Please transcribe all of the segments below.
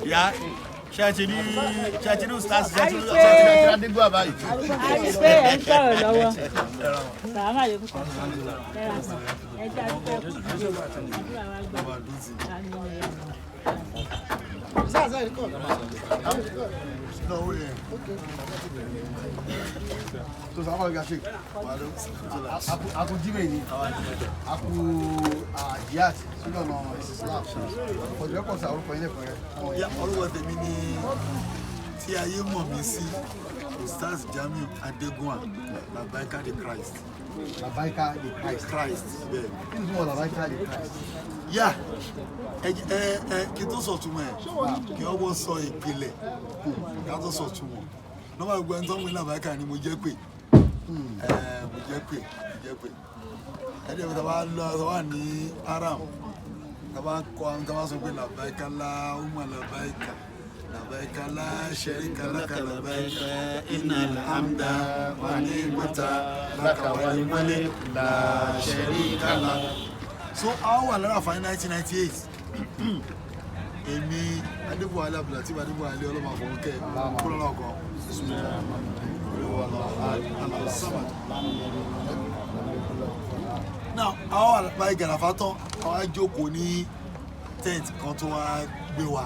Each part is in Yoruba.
Ya, ṣàtìrí Ustaz Jamiu Adegunwa báyìí. Àìpé ẹ̀ ń sọ̀rọ̀ lọ́wọ́. Sàmà lè kúkọ́. Ẹ jẹ́ àdúgbò ẹ̀kú ìdíje àdúrà wa gbà. So sama lagi asik. Aku Jimmy ni. Aku Jihad. Sudah no Islam. Kau juga kau sahur kau ini kau. Ya, orúkọ tèmi ni tí ayé mọ̀ mí sí Ustaz Jamiu Adegunwa Labaika the Christ. Labaika the Christ. Christ. Bẹ́ẹ̀. Kí ni túmọ̀ Labaika the Christ? Ya, kí tó sọ túmọ̀ ẹ̀, kí ọwọ́ sọ ìpìlẹ̀, kí tó sọ túmọ̀. Nọ́mbà gbogbo ẹni tó ń wí Labaika ni mo jẹ́ pé. Mo jẹ́ pé. Ẹ̀dẹ̀ mi tàbá lọ wà ní Aram. Tàbá kọ́ àwọn tàbá sọ pé Labaika Allahumma Labaika. Labaika la sharika laka labaika innal hamda wa ni'mata laka wal mulk la sharika lak. So àwọn wà lára fàáyín 1998 èmi Adébọ̀wálé Abdulateef Adébọ̀wálé ọlọ́mọ àfọwọ́kẹ́ kúrọ́lá ọkọ̀ now àwọn àlàpà ìgàràfà tán àwọn àjókòó ní tent kan tó wá gbé wa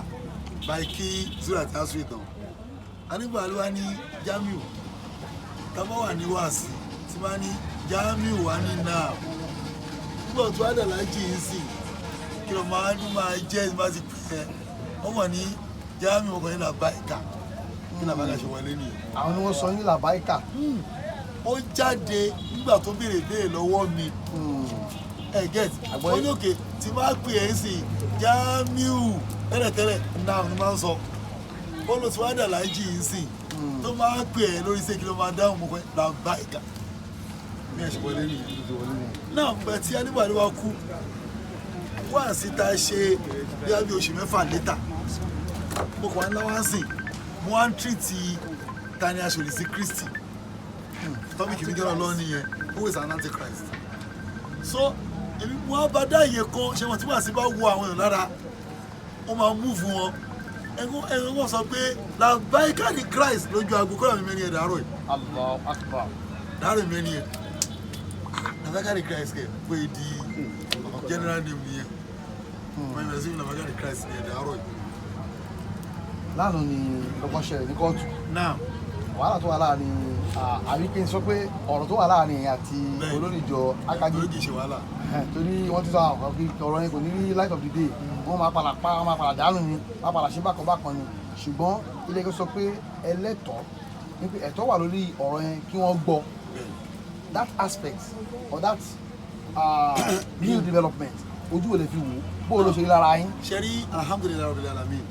báyìí kí zura tí a sọ ìtàn Adébọ̀wálé wá ní Jamiu tábà wà ní wàásì tí bá ní Jamiu wà ní náà nígbà tó wá dàlá jì í sí kí ló máa jẹ́ ìgbà tí pẹ́ wọ́n mọ̀ ní Jamiu ọkọ̀ ní Labaika kí Labaika ṣe wọlé nìyẹn. Àwọn ni wọ́n sọ ní Labaika. Ó jáde nígbà tó béèrè lọ́wọ́ mi get ó ní òkè tí máa pè é sí Jamiu tẹ́lẹ̀tẹ́lẹ̀ náà ni máa ń sọ ó lọ tí wá dàlá jì í sí tó máa pè é lórí iṣẹ́ kí ló máa dáhùn mọ́ pé Labaika ní ẹ̀ṣẹ̀ wọlé nìyẹn. Náà pẹ̀ tí Adébọ̀wálé wá kú wá síta ṣe bí a bí oṣù mẹ́fà létà mo kàn wá ńlá wá sìn mo wá ń tírìtì Tani Aṣòlì sí Kristi tọ́mìkì mi jọ́rọ̀ lọ́wọ́ nìyẹn who is an antichrist so èmi mo á bá dá iye kan ṣe wọn tí wàá sí bá wo àwọn èèyàn lára wọn máa mú fún wọn ẹ̀rọ wọn sọ pé Labaika the Christ lójú aago kọ́ra mi mẹ́rin ẹ̀ dàárọ̀ yìí Allahu Akbar. dàárọ̀ mẹ́rin ẹ̀ Labaika the Christ kẹ̀ pé di general name nìyẹn wọ́n yẹ sí Labaika the Christ ní ẹ̀ dàárọ̀ yìí. Lánàá ni ọkọ̀ ṣẹlẹ̀ ní kóòtù. Náà Wàhálà tó wà láàrin àbí kí n sọ pé ọ̀rọ̀ tó wà láàrin àti olórí ìjọ ACADIP. lórí kìí ṣe wàhálà. Torí wọ́n ti sọ àwọn ọ̀rọ̀ yẹn kò ní rí light of the day. Wọ́n máa padà dànù ni, máa padà ṣe bákan ni. Ṣùgbọ́n ilé ẹjọ́ sọ pé ẹlẹ́tọ̀ọ́ ní pé ẹ̀tọ́ wà lórí ọ̀rọ̀ yẹn kí wọ́n gbọ́. That aspect or that new development ojú ò lè fi wò bó o lọ ṣe rí lára yín. Ṣé rí alhamdulilayi rabbil alamin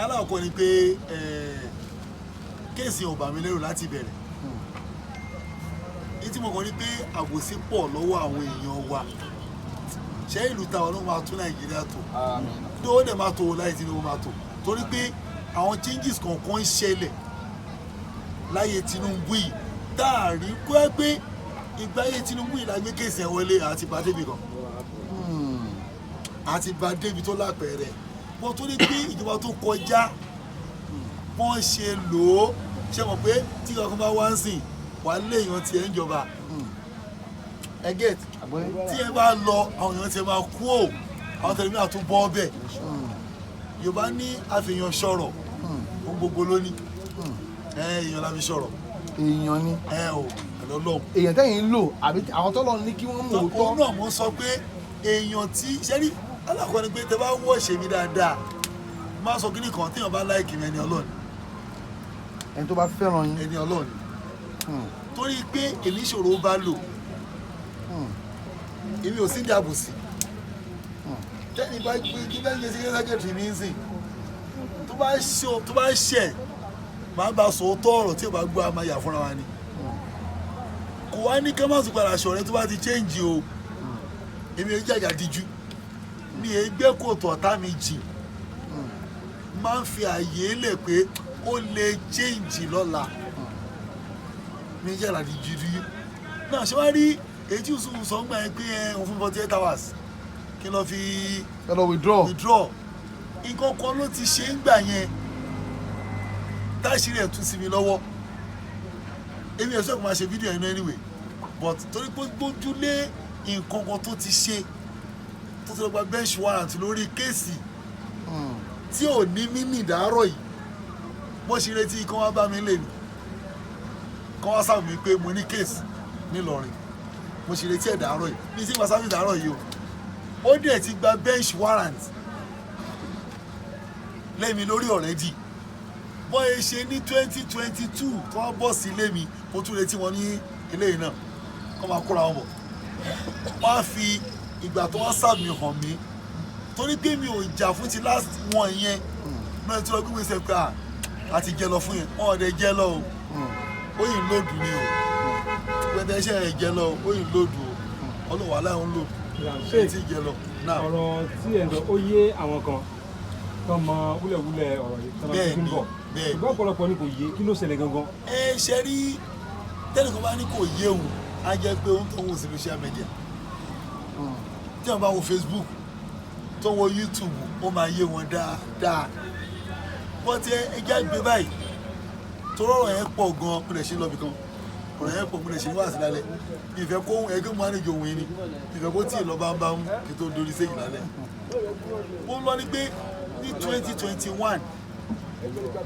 aláwọ̀kọ́ ni pé kéèsì ò bà mí lérò láti bẹ̀rẹ̀ ní tí mo kàn ní pé àbòsí pọ̀ lọ́wọ́ àwọn èèyàn wa ṣé ìlú táwọn ló máa tún Nàìjíríà tó tó ó dẹ̀ máa tó láì Tinubu máa tó torí pé àwọn changes kọ̀ọ̀kan ń ṣẹlẹ̀ láyé Tinubu yìí dáàrí kó ẹ pé ìgbà ayé Tinubu yìí la gbé kéèsì ẹ̀ wọlé àti bá débi kan àti bá débi tó lápẹẹrẹ bó tó ní pé ìjọba tó kọjá wọ́n ṣe lò ó ṣe mọ̀ pé tí kankan bá wá ń sìn wà léèyàn tí ẹ ń jọba ẹ get tí ẹ bá lọ àwọn èèyàn tí ẹ máa kú ò àwọn tẹlifíà tó bọ́ ọbẹ̀ Yorùbá ní àfihàn sọ̀rọ̀ ohun gbogbo lónìí èèyàn la fi sọ̀rọ̀ èèyàn ni ò ẹ̀lọ́lọ́ èèyàn tẹ́yìn ń lò àbí àwọn tọ́lọ́ ní kí wọ́n mú òótọ́. òun náà mo sọ pé èèyàn tí ṣẹ́rí alákọ̀ọ́ ni pé tẹ bá wọ́ ṣèmi dáadáa máa sọ kíní kan téèyàn bá láìkì mi ẹni Ọlọ́run ẹni tó bá fẹ́ràn yín ẹni Ọlọ́run torí pé èmi ìṣòro bá lò èmi ò sí ní àbòsí tẹ́ni bá gbé kí bá ń yẹ sí sẹ́kẹ̀tì mi ń sìn tó bá ṣẹ̀ máa bá sòótọ́ ọ̀rọ̀ tí ò bá gbọ́ a máa yà fúnra wa ni kò wá ní ká má tún padà ṣọ̀rẹ́ tó bá ti change o èmi ò jàjà díjú mi è gbé kòtò ọ̀tá mi jìn máa ń fi àyè lẹ̀ pé ó lè change lọ́la mi jàjà díjú rí náà ṣé wá rí èyí tí sọ ń gbà yẹn pé òun fún 48 hours kí n lọ fi withdraw nǹkan kan ló ti ṣe ń gbà yẹn táṣírí ẹ̀ tún sí mi lọ́wọ́ èmi ẹ̀ sọ́kùn máa ṣe fídíò yẹn anyway but torí pé gbójúlé nǹkan kan tó ti ṣe tó ti lọ gba bench warrant lórí kéèsì tí ò ní mímì dàárọ̀ yìí bó ṣe retí kí wọ́n bá mi lè ní kí wọ́n sábà mi pé mo ní kéèsì nílọrin mo ṣe retí ẹ̀ dàárọ̀ yìí ní sí ìgbà sábà dàárọ̀ yìí o ó dẹ̀ ti gba bench warrant lẹ́mi lórí already bọ́ ẹ ṣe ní 2022 tí wọ́n bọ̀ sí ilé mi mo tún retí wọn ní eléyìí náà kọ́ máa kóra wọn bọ̀ wọ́n á fi ìgbà tó wọ́n sàmì hàn mí torí pé mi ò jà fún ti last one yẹn náà tí wọ́n gbé wíṣẹ́ pé àti jẹ lọ fún yẹn wọ́n ọ̀dẹ jẹ lọ o ó yìn lóòdù ni o pẹ̀lú iṣẹ́ ẹ̀ jẹ lọ ó yìn lóòdù o ọlọ́wà láwọn lò ṣé ti jẹ lọ. ọ̀rọ̀ tí ẹ̀ ń sọ ó yé àwọn kan tó mọ wúlẹ̀wúlẹ̀ ọ̀rọ̀ yìí tó máa fi ń bọ̀ ṣùgbọ́n ọ̀pọ̀lọpọ̀ ni kò yé kí ló ṣẹlẹ̀ gangan. ẹ ṣe rí tẹ́lẹ̀kan bá ní kò yé òun á jẹ́ pé òun tó ń wò sí social media tí wọ́n bá wo Facebook tó wo YouTube ó máa yé wọn dáadáa wọ́n ti ẹja gbé báyìí tó rọrọ̀ yẹn pọ̀ gan-an mo lè ṣe lọ́bì kan ọ̀rọ̀ yẹn pọ̀ mo lè ṣe ní wàásù lálẹ́ ìfẹ́ kó ẹgbẹ́ mo máa ní ju òun yìí ni ìfẹ́ kó tí ì lọ́ bá ń bá ń kí tó dorí séyìn lálẹ́ ó lọ ní pé ní 2021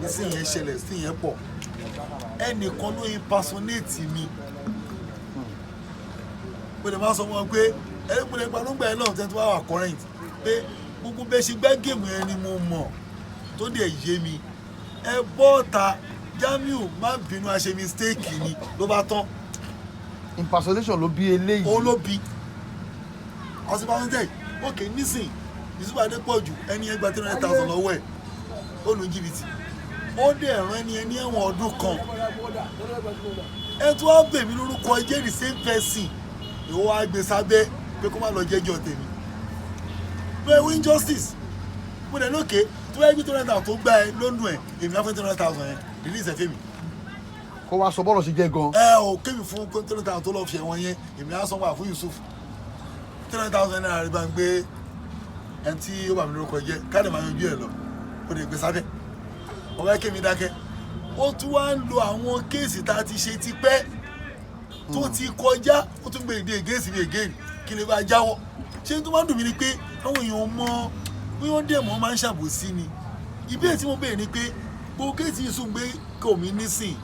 ní sí yẹn ṣẹlẹ̀ sí yẹn pọ̀ ẹnìkan ló impersonate mi mo lè máa sọ wọn pé ẹgbẹ́ ìpanúgbà ẹ̀ náà tẹ́tí wá wà current pé gbogbo bẹ́ẹ̀ ṣe gbá géèmù yẹn ni mo mọ̀ tó dẹ̀ yé mi ẹ bọ́ọ̀ta Jamiu má bínú a ṣe mistake ni ló bá tán. impersonation ló bí eléyìí. òun ló bí ọsùn bá ń jẹ́ òkè nísìn Yusuf Adepoju ẹni ẹ gba 300,000 lọ́wọ́ ẹ̀ ó lu jìbìtì ó dẹ̀ rán ẹni ẹ̀wọ̀n ọdún kan ẹ tún wá bèmí lórúkọ ẹ jẹ́ the same person ìwọ wá gbé sábẹ́ pé kó má lọ jẹ́jọ́ tèmi no ẹ wí injustice mo dẹ̀ lókè tó wáyé gbé 200,000 tó gbá ẹ lónú ẹ èmi á fún 200,000 yẹn release ẹ fẹ́mi. kó wá sọ bọ́ọ̀lù sí jẹ́ gan. ẹ ò kémi fún 200,000 tó lọ fi ẹ̀wọ̀n yẹn èmi á sanwó àfún Yusuf 300,000 naira rí bá ń gbé ẹni tí ó bá mi lórúkọ jẹ káàdì máa yanjú ẹ lọ ó lè gbé sábẹ́ ọ̀gá kémi dákẹ́ ó tún wá ń lo àwọn kéèsì tá a ti ṣe tipẹ́ tó ti kọjá ó tún gbé ìdí against me again kí lè bá jáwọ́ ṣé tó máa ń dùn mí ni pé àwọn èèyàn mọ bí wọ́n dẹ̀ mọ́ máa ń ṣàbòsí ni ìbéèrè tí mo béèrè ni pé gbogbo kéèsì yìí sùn gbé kò mí nísìn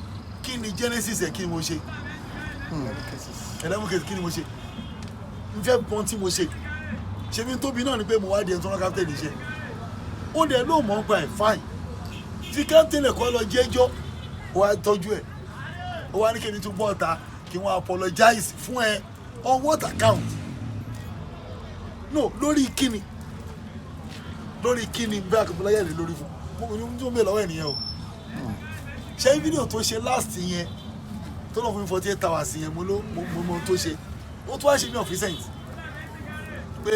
kí ni genesis ẹ̀ kí ni mo ṣe ẹ̀dá kéèsì kí ni mo ṣe n fẹ́ pọ́n tí mo ṣe ṣe mi tóbi náà ni pé mo wá di ẹni tó rán captain iṣẹ́ ó dẹ̀ ló mọ̀ ń pa ẹ̀ fine tí captain ẹ̀kọ́ lọ jẹ́jọ́ ó wá tọ́jú ẹ̀ ó wá ní kí ni tún bọ́ ọ̀ta kí wọ́n apologize fún ẹ on what account no lórí kíni bí akọ̀bọ̀láyà lè lórí fún mo ní tó ń bè lọ́wọ́ ènìyàn o ṣé fídíò tó ṣe last yẹn tó lọ fún mi 48 hours yẹn mo mọ tó ṣe ó tún wá ṣe ní ọ̀fíìsẹ̀ǹt pé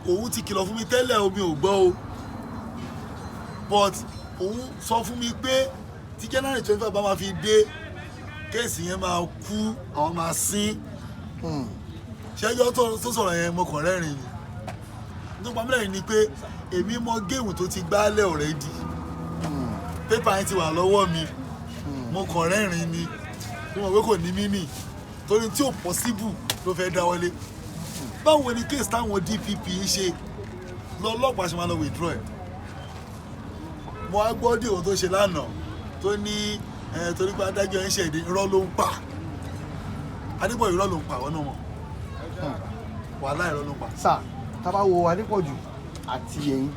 òun ti kìlọ̀ fún mi tẹ́lẹ̀ omi ò gbọ́ o but òun sọ fún mi pé tí January 25 bá máa fi dé kéèsì yẹn máa kú àwọn máa sín ṣẹ́jọ́ tó sọ̀rọ̀ yẹn mo kàn rẹ́rìn ni nípa mílẹ̀ ni pé èmi mọ géèmù tó ti gbálẹ̀ already pépà yẹn ti wà lọ́wọ́ mi mo kàn rẹ́rìn ni mo mọ̀ pé kò ní mímì torí tí ò possible ló fẹ́ dáwọ́lé báwo ni kéèsì táwọn DPP ń ṣe lọ́lọ́pàá ṣe máa lọ withdraw ẹ̀ mo á gbọ́ dé òun tó ṣe lánàá tó ní torí pé adájọ́ ẹ̀ ń ṣẹ̀dí irọ́ ló ń pa Adébọ̀ irọ́ ló ń pa àwọn náà mọ̀ wàhálà irọ́ ló ń pa. sà tábà wo Adépọ̀jù àti ẹ̀yin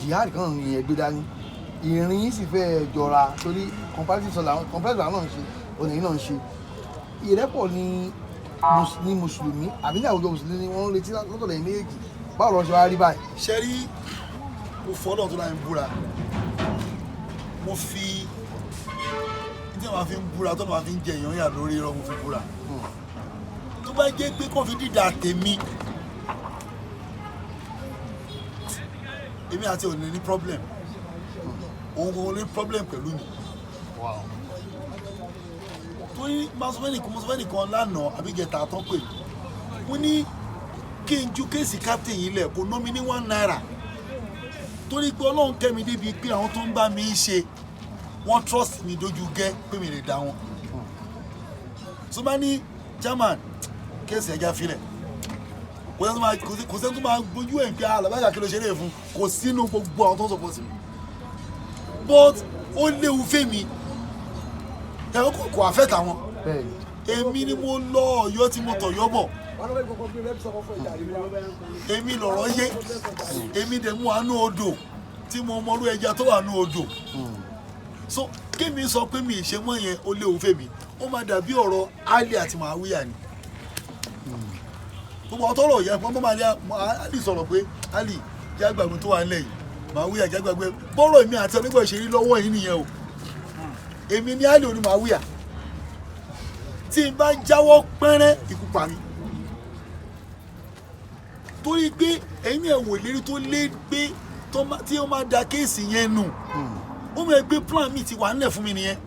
jihad kan ní ẹgbẹ́ dání ìrìn yìí sì fẹ́ jọra torí comparative náà ń ṣe ònìyàn náà ń ṣe ìrẹ́pọ̀ ní mùsùlùmí àbí ní àwùjọ mùsùlùmí ni wọ́n ń retí lọ́tọ̀ lẹ́yìn méjèèjì báwo lọ́ọ́ ṣe wá rí báyìí. ṣe rí mo fọ́lọ́ tó láì ń búra mo fi tí wọ́n fi ń búra tó wọ́n fi ń jẹ èèyàn yà lórí irọ́ mo fi búra tó bá jẹ́ pé kò fi dídà tèmi èmi àti òní ní problem òun kò ní problem pẹ̀lú mi torí masofẹ́nì kan lánàá àbígẹ̀ta tó pè mo ní kí n ju kéèsì captain yìí lẹ̀ kò ná mi ní 1 naira torí pé Ọlọ́run kẹ́ mi débi pé àwọn tó ń bá mi ṣe wọ́n trust mi dojú gẹ́ pé mi lè dá wọn so bá ní chairman kéèsì ẹja filẹ̀ kò sẹ́ni tó máa gbójú ẹ̀ pé alábàjá kí ló ṣe lè fún kò sínú gbogbo àwọn tó ń sọpọ̀ sí mi but ó léwu fèmí ẹ̀rọ kò àfẹ́ tàwọn èmi ni mo lọ Ọ̀yọ́ tí mo tọ̀yọ́ bọ̀ èmi lọ̀rọ̀ yé èmi dẹ̀ mú àánú odò tí mo mọrú ẹja tó wà ní odò so kémi sọ pé mi ìṣe mọ́ yẹn ó léwu fèmí ó máa dàbí ọ̀rọ̀ Ali àti Màáwíyà ni gbogbo ọtọ́rọ̀ yẹn wọ́n máa ní Ali sọ̀rọ̀ pé Ali jágbàgbé tó wà nílẹ̀ yìí Màáwíyà jágbàgbé bọ́rọ̀ èmi àti onígbà ìṣèrí lọ́wọ́ yìí nìyẹn o èmi ní Ali òní Màáwíyà tí n bá jáwọ́ pẹ́rẹ́ ikú pa mi torí pé ẹ̀yin ẹ̀ wò lérí tó lé gbé tí ó máa da kéèsì yẹn nù ó mọ̀ pé plan mi ti wà nílẹ̀ fún mi nìyẹn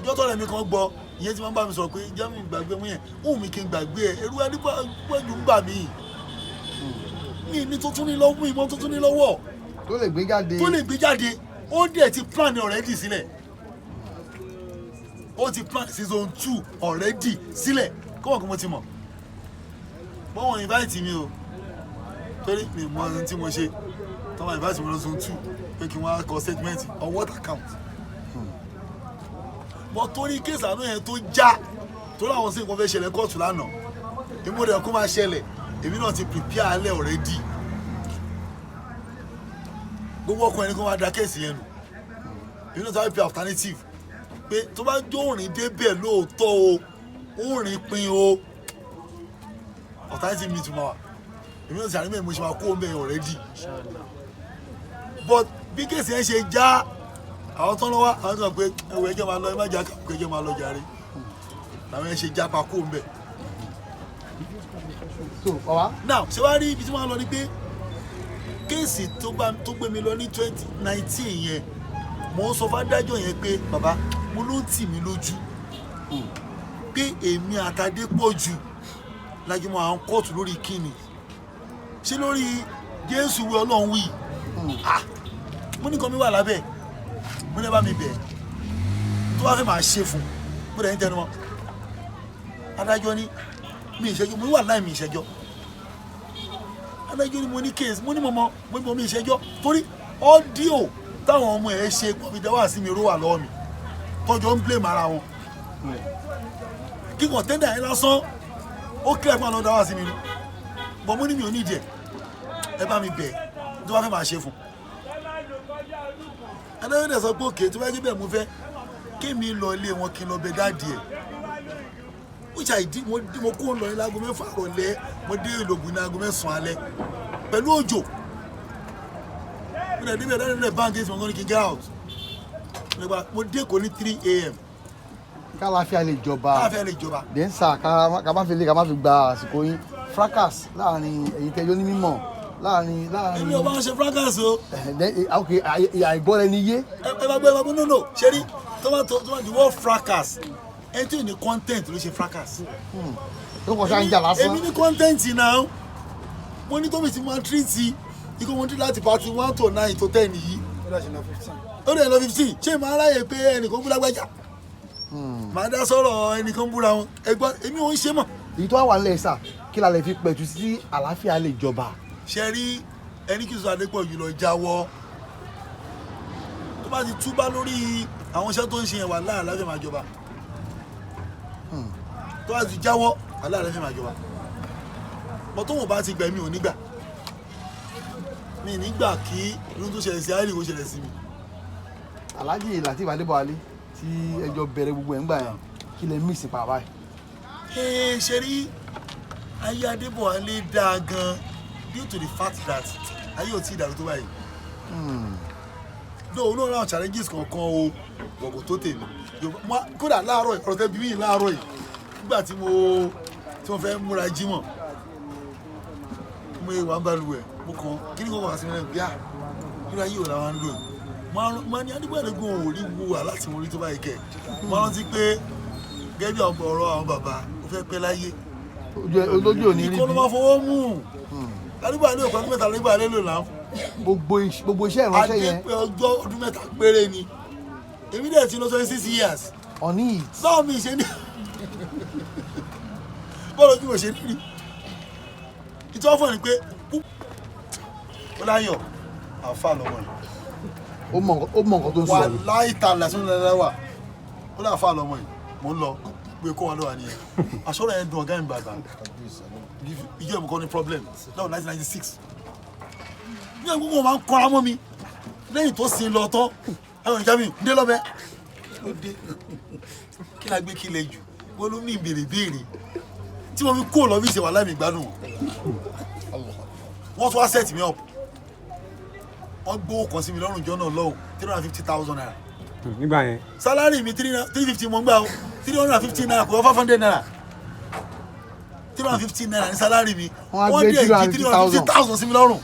ìjọ́ tọ́lẹ̀ mi kan gbọ́ ìyẹn tí wọ́n bá mi sọ̀rọ̀ pé Jamiu gbàgbé mú yẹn òun mi kí n gbàgbé ẹ̀ ẹ̀rú adípọ̀jù ń bà mí ní tó tún ní lọ́wọ́ ìmọ̀ tó tún ní lọ́wọ́ tó lè gbé jáde ó dẹ̀ ti plan already sílẹ̀ ó ti plan season 2 already sílẹ̀ kọ́wọ́ kí mo ti mọ̀ bọ́wọ̀n invite mi o torí mi mọ ohun tí mo ṣe tọ́wọ́n invite mi lọ season 2 pé kí wọ́n á kọ statement on what account bọ́ torí kéèsì àánú yẹn tó já torí àwọn sí nǹkan fẹ́ ṣẹlẹ̀ kóòtù lánàá èmi rẹ̀ kó máa ṣẹlẹ̀ èmi náà ti prepare alẹ́ already gbogbo ọkùnrin kó máa da kéèsì yẹn nù èmi náà ti prepare alternative pé tó bá jó òrìn débẹ̀ lóòótọ́ o òrìn pin o alternative mi tún máa wà èmi náà ti àrímẹ̀ mo ṣe máa kó o mẹ́rin already but bí kéèsì yẹn ṣe já àwọn tó ń lọ́wọ́ àwọn tó ń pè ẹwọ ẹjẹ́ máa lọ ẹ má jà kó ẹjẹ́ máa lọ jàre làwọn yẹn ṣe já pa kó ń bẹ̀. now ṣé wàá rí ibi tí wọ́n lọ ni pé kéèsì tó gbé mi lọ ní 2019 yẹn mo ń sọ fún adájọ́ yẹn pé bàbá mo ló ń tì mí lójú pé èmi àtàdépọ̀jù lájúmọ̀ àwọn kóòtù lórí kíni ṣé lórí Jésù wí Ọlọ́run wí mo ní kan mi wà lábẹ́ mo ní bá mi bẹ̀ tó bá fẹ́ máa ṣe fún mo dẹ̀ ń tẹnu mọ́ adájọ́ ní mi ìṣẹ́jọ́ mo wà láì mi ìṣẹ́jọ́ adájọ́ ní mo ní case mo ní mọ̀mọ́ mo ní mi ìṣẹ́jọ́ torí ọ́díò táwọn ọmọ ẹ̀ ṣe pọ̀fìdá wà sí mi ró wà lọ́wọ́ mi tọ́jọ́ ń blame ara wọn kí kọ̀ntẹ́ndà yẹn lásán ó kílẹ̀ fún àwọn ọ̀dọ́ wà sí mi rí bọ̀ mo ní mi ò ní ìdí ẹ bá mi bẹ̀ tó bá fẹ́ máa ṣe fún adájọ́ sọ pé òkè tó bá jẹ́ bẹ́ẹ̀ mo fẹ́ kémi lọ ilé wọn kí n lọ bẹ̀ dáàdì ẹ̀ which I did mo kó lọ ní láago 6 ìrọ̀lẹ́ mo dé Ìlògùn ní aago 9 alẹ́ pẹ̀lú òjò mo dẹ̀ débẹ̀ dáadáa nílẹ̀ báńkì tí mo ní kí n get out mo dé kò ní 3 AM. kálàáfíà lè jọba then sir ká má fi gba àsìkò yín fracas láàrin ẹ̀yin tẹ́jọ́ ní mímọ̀ láàrin. èmi ò bá ń ṣe fracas o. ok àìgbọ́ ẹni yé. ẹ bá gbé no ṣe rí tó bá di word fracas ẹ tí ò ní content ló ṣe fracas. tó kọ́ sáà ń jà lásán. èmi ní content náà mo ní tóbi tí mo máa ń treat ikú mo ń treat láti party 1 to 9 to 10 yìí. ó dẹ̀ lọ 15 ṣé màá ráyè pé ẹnìkan búra gbájà màá dá sọ̀rọ̀ ẹnìkan búra wọn ẹgbọ́n èmi ò ń ṣe mọ̀. èyí tó wà nílẹ̀ sà kí la lè fi pẹ̀tù sí àlàáfíà lè jọba. ṣe rí ẹni kí Yusuf Adepoju lọ jáwọ́ tó bá ti túbá lórí àwọn iṣẹ́ tó ń ṣe yẹn wà láàláfíà máa jọba tó bá ti jáwọ́ wà láàláfíà máa jọba mọ tó wọn bá ti gbẹ̀mí ò nígbà mi nígbà kí irú tó ṣẹlẹ̀ sí àìrí kó ṣẹlẹ̀ sí mi. Alhaji Lateef Adébọ̀wálé tí ẹjọ́ bẹ̀rẹ̀ gbogbo ẹ̀ ń gbà yẹn kí lè mí ìsìn pàápàá yìí. ṣe rí ayé Adébọ̀wálé dáa gan due to the fact that ayé ò tí ì dàrú tó báyìí. no no ráwọn challenges kankan o gbọ̀ngàn tó tèmi kódà láàárọ̀ ìkọ̀rọ̀ tẹ́ bí mi láàárọ̀ yìí nígbà tí mo fẹ́ múra jímọ̀ mo wà ń balùwẹ̀ mo kàn kí ni kò wá sí mi lẹ́nu bíà nínú ayé ò làwọn ń lò yìí máa ní Adébọ̀wálé ò rí wo wà láti mo rí tó báyìí kẹ̀ máa rántí pé gẹ́gẹ́ bí ọ̀rọ̀ àwọn bàbá ó fẹ́ pẹ́ láyé olójú ò ní rí bí. ìkọlù máa fọwọ́ mú kálíbà ní ọ̀kan ọdún mẹ́ta nígbà lélo náà. gbogbo iṣẹ́ ìránṣẹ́ yẹn. adé ọjọ́ ọdún mẹ́ta péré ni èmi dẹ̀ ti lọ 26 years. ọ̀ní yìí. báwo mi ṣe ní bọ́ọ̀lù ojú mo ṣe ní rí ìtọ́ fún ẹ̀ ni pé ó láyọ̀ àfa lọ́wọ́ yìí. ó mọ nǹkan tó ń sọ. wà láìta lásán lẹ́lẹ́wà ó láà fà lọ́wọ́ yìí mò ń lọ pé kó wà lọ́wọ́ nìyẹn àṣọ́rọ̀ yẹn dùn ọ̀gá mi bàbá ìjọ ìmùkọ́ ní problem lọ́wọ́ 1996 ní ẹgbẹ́ wọn máa ń kọ́ra mọ́ mi lẹ́yìn tó sin lọ tán ẹ̀wọ̀n Jamiu dé lọ́bẹ̀ ó dé kí la gbé kí lè jù wọ́n ló ní ìbéèrè tí mo fi kó lọ bí ṣe wà láìmí ìgbádùn wọ́n tún wá set me up wọ́n gbówó kan sí mi lọ́rùn jọ náà lọ́wọ́ 350,000 naira. nígbà yẹn. sálárì mi 350 mo ń gbà o 350 naira kò wọ́n 500 naira 350 naira ní sálárì mi wọ́n dé èjì 350,000 sí mi lọ́rùn.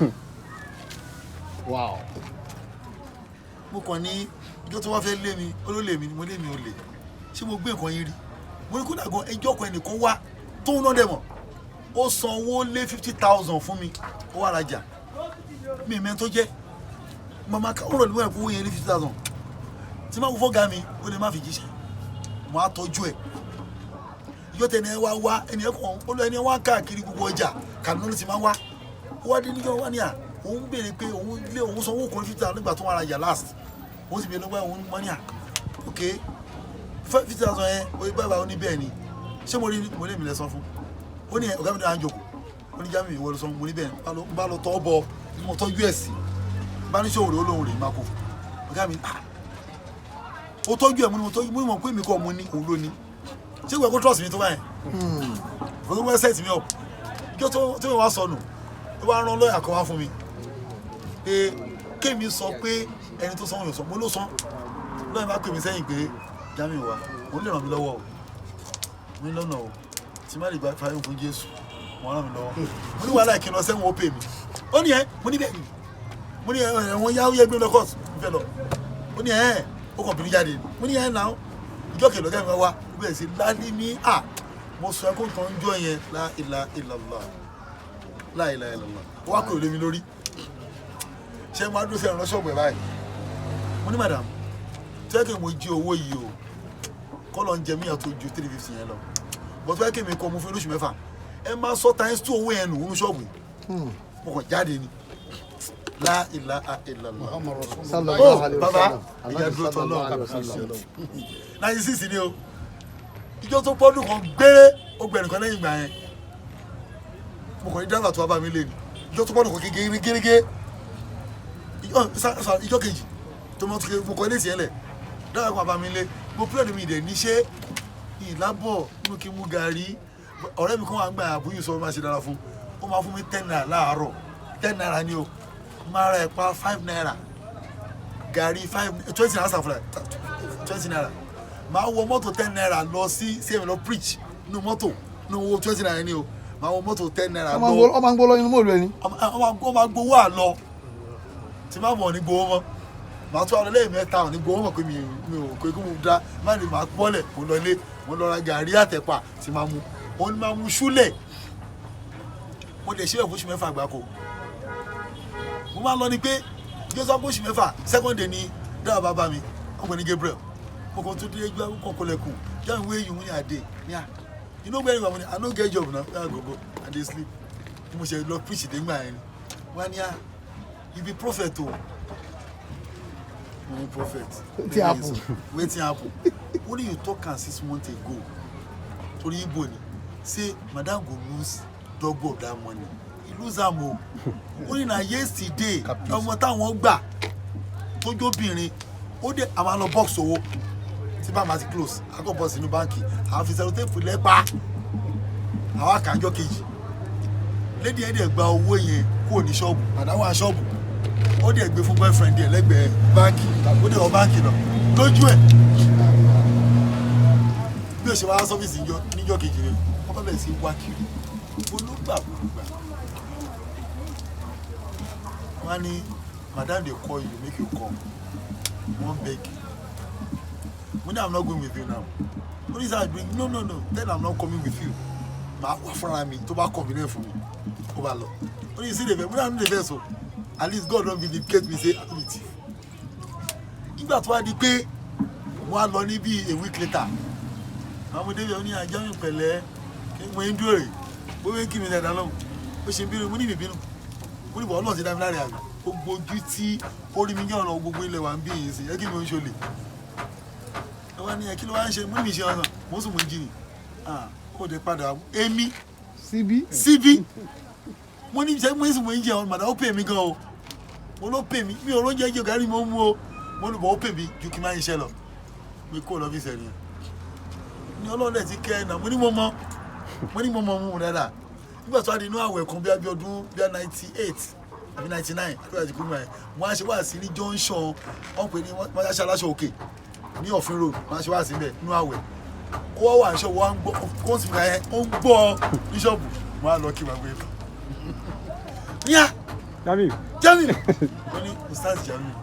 mo kàn ní ìjọ tó wá fẹ́ lé mi olólè mi ni mo lé mi ò lè ṣé mo gbé nǹkan yín rí mo ní kó dàgbọ́n ẹjọ́ kan ẹnìkan wá tó ń ná dẹ̀ mọ̀ ó san owó lé 50,000 fún mi ó wà rajà mi ìmẹ́ tó jẹ́ mama ká ọ̀rọ̀ níwọ̀n ẹ̀kọ́ yẹn ní 50,000 tí máa kó fọ́gà mi ó lè má fi jíṣẹ́ mo á tọ́jú ẹ̀ ìjọ tẹ̀ ẹni ẹ wá ẹni ẹ kàn ó lọ ẹni ẹ wá káàkiri gbogbo ọjà Kaduna ló ti máa wá ó wá dé níjọ́ wá ní à òun béèrè pé òun sanwó kan 50,000 nígbà tó wà rajà last òun sì béèrè lọ́gbà òun mọ́ ní à ok 50,000 yẹn ó bá bá ó ní bẹ́ẹ̀ ni ṣé mo lè mi lẹ sọ fún ó ní ọ̀gá mi náà ń jókòó ó ní Jamiu ìwọ ló sọ mo ní bẹ́ẹ̀ ni bá lọ tọ́ bọ mo tọ́jú ẹ̀ sí bá ní ṣòwò rẹ̀ ó lóhùn rẹ̀ máa kó ọ̀gá mi ó tọ́jú ẹ̀ mo ní mọ̀ pé mi kọ́ mo ní òun ló ní ṣé ìwé kó trust mi tó báyẹn kò tó wọ́n set mi up ìjọ tó mi wá sọnù ó wá rán lọ́ọ̀yà kan wá fún mi pé kémi sọ pé ẹni tó sanwó yóò sọ mo ló san lọ́ọ̀yà bá pè mí sẹ́yìn pé Jamiu wa òun lè ràn mí lọ́wọ́ o mi lọ́nà o tí má lè gba fàáyọ̀ fún Jésù wọ́n ràn mí lọ́wọ́ mo ní wàhálà ìkìlọ̀ sẹ́wọ̀n ó pè mí ó ní ẹ mo ní bẹ́ẹ̀ mo ní ẹ̀wọ̀n yá ó yẹ gbé lọ kọ́ọ̀tù fẹ́ lọ ó ní ó kàn bínú jáde mo ní náà ìjọ kẹlọ gẹ́gẹ́ mi wá ó bẹ̀rẹ̀ sí lálé ní mo sọ ẹkún kan jọ yẹn la ilaha illallah ó wá kúrò lé mi lórí ṣé mo á dúró sí ẹ̀rọ ṣọ́ọ̀bù ẹ̀ báyìí mo ní madam tẹ́kẹ̀ mo jí owó yìí o kọ́ lọ ń jẹ míyàn tó ju 350 yẹn lọ bọ́tú ẹ̀ kèmí kọ́ mo fún olóṣù mẹ́fà ẹ máa sọ times 2 owó yẹn nù nínú ṣọ́ọ̀bù yìí mo kàn jáde ni la ilaha illallah baba ìyá dúró tán náà 96 ni o ìjọ tó pọ́dún kan gbére ó gbẹ̀rù kan lẹ́yìn ìgbà yẹn mo kàn ní dáńgà tó wá bá mi lé ni ìjọ tó pọ́dún kan gégé ìjọ kejì tó mọ́ tó ké mo kàn ní ìsìn ẹlẹ̀ dáńgà kan bá mi lé mo pílẹ̀ mi ìdẹ̀ níṣẹ́ ìlábọ̀ nínú kí n mú gàrí ọ̀rẹ́ mi kan wà ń gbà àbúyù sọ máa ṣe dára fún ó máa fún mi 10 naira láàárọ̀ 10 naira ni o máa ra ẹ̀pà 5 naira gàrí 20 naira sàfùlà 20 naira máa wọ mọ́tò 10 naira lọ sí sẹ́mi lọ preach nínú mọ́tò nínú owó 20 naira ni o máa wọ mọ́tò 10 naira lọ. ọ máa ń gbọ́ lọ inú mọ́ọ̀lù ẹni. ọ máa gbowó àlọ tí máa mọ̀ ní gbowó mọ́ màá tún àwọn lẹ́ẹ̀mẹ́ta ò ní gbowó mọ̀ pé mi ò kó ikú mu dá má ní màá bọ́lẹ̀ kó lọ ilé mo lọ ra gàrí àtẹ̀pà tí máa mu òun ni máa mu ṣúlẹ̀ mo lè ṣe ẹ̀fọ́ oṣù mẹ́fà gbáko mo máa lọ ni pé jésù oṣù mẹ́fà second day ni dáhà bàbá mi ọmọ ní Gabriel mo kàn tún dé gbá kàn kọlẹ̀kùn Jamiu wey you ní àdé ní à you know where you are I no get job now I go I dey sleep bí mo ṣe lọ preach dé gbà yẹn ni wọ́n á ní à you be prophet o mo ní prophet wetin happen only you talk am 6 months ago torí Igbo ni say madam go lose double of that money he lose am o only na yesterday ọmọ táwọn gbà tójóbìnrin ó dé àwọn àlọ box owó tí bá máa ti close akọ bọ sínú báńkì àwọn fi sẹlótéèpù lẹ́pà àwọn àkànjọ kejì lady ẹ̀ dẹ̀ gba owó yẹn kúrò ní ṣọ́ọ̀bù madam wà ṣọ́ọ̀bù ó dẹ̀ gbé fún boyfriend ẹ̀ lẹ́gbẹ̀ẹ́ báńkì ó dẹ̀ wọ báńkì lọ lójú ẹ̀ bí o ṣe wá sọ́fíìsì níjọ́ kejì rẹ̀ wọ́n bẹ̀rẹ̀ sí wá kiri olùgbà wọ́n á ní madam dey call you make you come wọ́n beg you when I'm not going with you now what is that doing no tell I'm not coming with you màá wá fúnra mi tó bá convenient fún mi ó bá lọ ó ní sí lè fẹ́ mo náà ní lè fẹ́ so at least God don vindicate me say I'm a thief nígbà tó wá di pé wọ́n á lọ ní bí a week later àwọn ọmọdé bíi oní àjọ ìpẹ̀lẹ́ mo ń dúró rè bó wé kí mi dáadáa lọ́wọ́ ó ṣe ń bínú mo ní ìbínú mo ní bọ̀ ọlọ́run ti dá mi láre àgbà gbogbo ojú tí orí mi yàn lọ gbogbo ilẹ̀ wa ń bí èyí sí ẹ kí mi ò ń ṣolè ẹ wá ní ẹ kí ló wá ń ṣe mo ní mi ṣe ọ̀sán mo sùn mo ń jí ni ó dé padà èmi síbí mo ní ṣe mo ń sùn mo ń jẹ ọ̀nà màdà ó pè mí gan o mo ló pè mí mi ò róúnjẹ jẹ gàrí mo mú o mo ní bọ̀ ó pè mí ju kí n máa ń ṣe lọ mi kó lọ bí sẹ́ni ní ọlọ́dẹ ti kẹ́ ẹ̀ náà mo ní mo mọ mú dáadáa nígbà tó wá di inú àwẹ̀ kan bí ọdún bí 98 àbí 99 àti àti kúrò ẹ̀ wọ́n á ṣe wá sí ní junction wọ́n pè ní wọ́n á ṣe aláṣọ òkè ní ọ̀fin road wọ́n á ṣe wá sí ibẹ̀ nínú àwẹ̀ ó wá wà ní ṣọ́ọ̀bù wọ́n á ń gbọ́ kó sì máa yẹn ó ń gbọ́ ní ṣọ́ọ̀bù wọ́n á lọ kí wọ́n gbé e. níyà Jamiu wọ́n ní Ustaz Jamiu.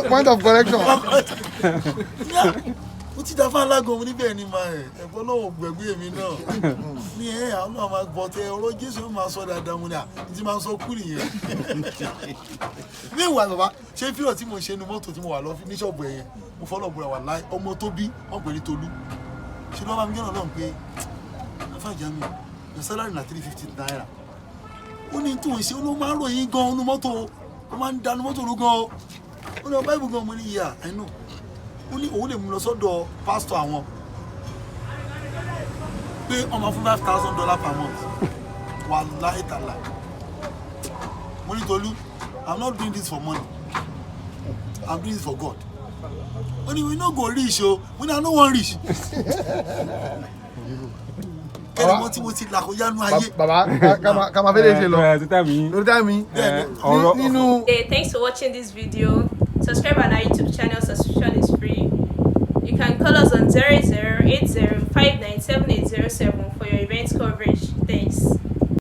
point of correction. ó ti dá fún alágan níbẹ̀ ni máa ẹ̀fọ́ lọ́wọ́ gbẹ̀gbẹ́ mi náà ní àwọn náà máa gbọ́ tẹ ọ̀rọ̀ Jésù máa sọ dáadáa mu ni ti máa sọ kú nìyẹn. ní ìwà bàbá ṣé fílọ̀ tí mo ṣe nu mọ́tò tí mo wà lọ ní ṣọ́ọ̀bù ẹ̀yẹn mo fọ́lọ̀ búra wà láì ọmọ tó bí wọ́n pè ní Tolú ṣe ló bá mi jẹ́nà lọ́hùn pé Afa Jamiu your salary na 350 naira ó ní tó ń ṣe ó ló máa ń ròyìn gan-an nu mọ́tò ó máa ń dánú mọ́tò rú gan-an ó ní ọba ìbù gan-an mo ní ìyá I know ó ní òun lè mú lọ sọ́dọ̀ pásítọ̀ àwọn pé wọ́n máa fún $5,000 per month wallahi ta'ala mo ní Tolú I'm not doing this for money I'm doing this for God ó ní we no go reach o mo ní I no wan reach kẹ́ni mo tí mo ti là kó yánu ayé. Bàbá ká máa fẹ́ lè ṣe lọ lórí táìmì nínú. Thanks for watching this video. Subscribe on our YouTube channel. Subscription is free. You can call us on 0080597807 for your event coverage.